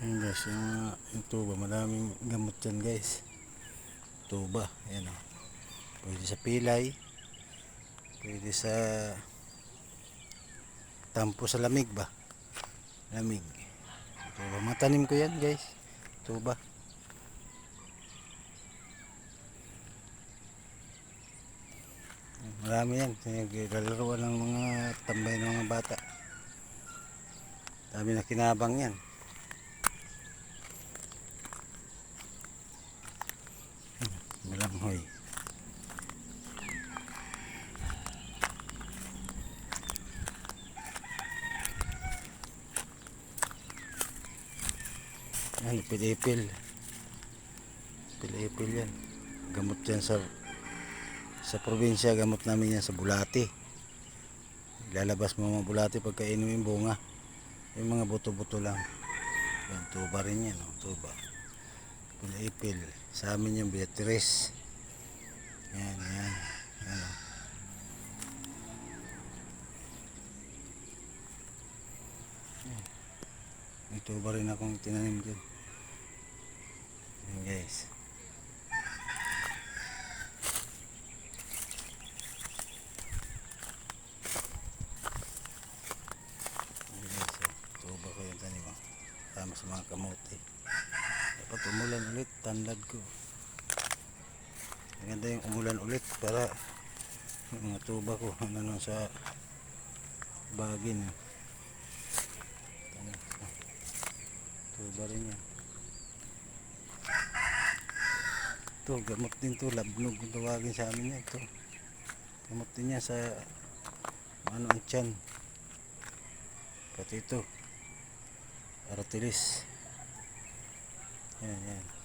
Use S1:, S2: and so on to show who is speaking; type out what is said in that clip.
S1: Ayan guys, yung tuba, maraming gamot dyan guys. Tuba, ayan o. Pwede sa pilay, pwede sa tampo sa lamig ba? Lamig. Tuba, matanim ko yan guys. Tuba. Marami yan. Naglalaro ng mga tambay ng mga bata. Dami na kinabang yan. Malanghoy. Yan, ipil-ipil. Ipil-ipil yan. Gamot yan sa probinsya, gamot namin yan sa bulati. Ilalabas mo mga bulati pagka inumin bunga. Yung mga buto-buto lang. Yan, tuba rin yan. Tuba. Ipil-ipil. Sa amin yung Beatrice. Yan, yan. Yan. May tuba rin akong tinanim dyan. Yan guys. Yan guys. Tuba ko yung tanim. Tama sa mga kamote. Dapat umulan ulit. Tanlad ko. Maganda yung umulan ulit para yung mga tuba ko ano sa bagin. Tuba rin yan. Ito, gamot din to, labnog kung tawagin sa amin yan. Ito, gamot din yan sa ano ang tiyan. Pati ito, aratilis. Yan, yan.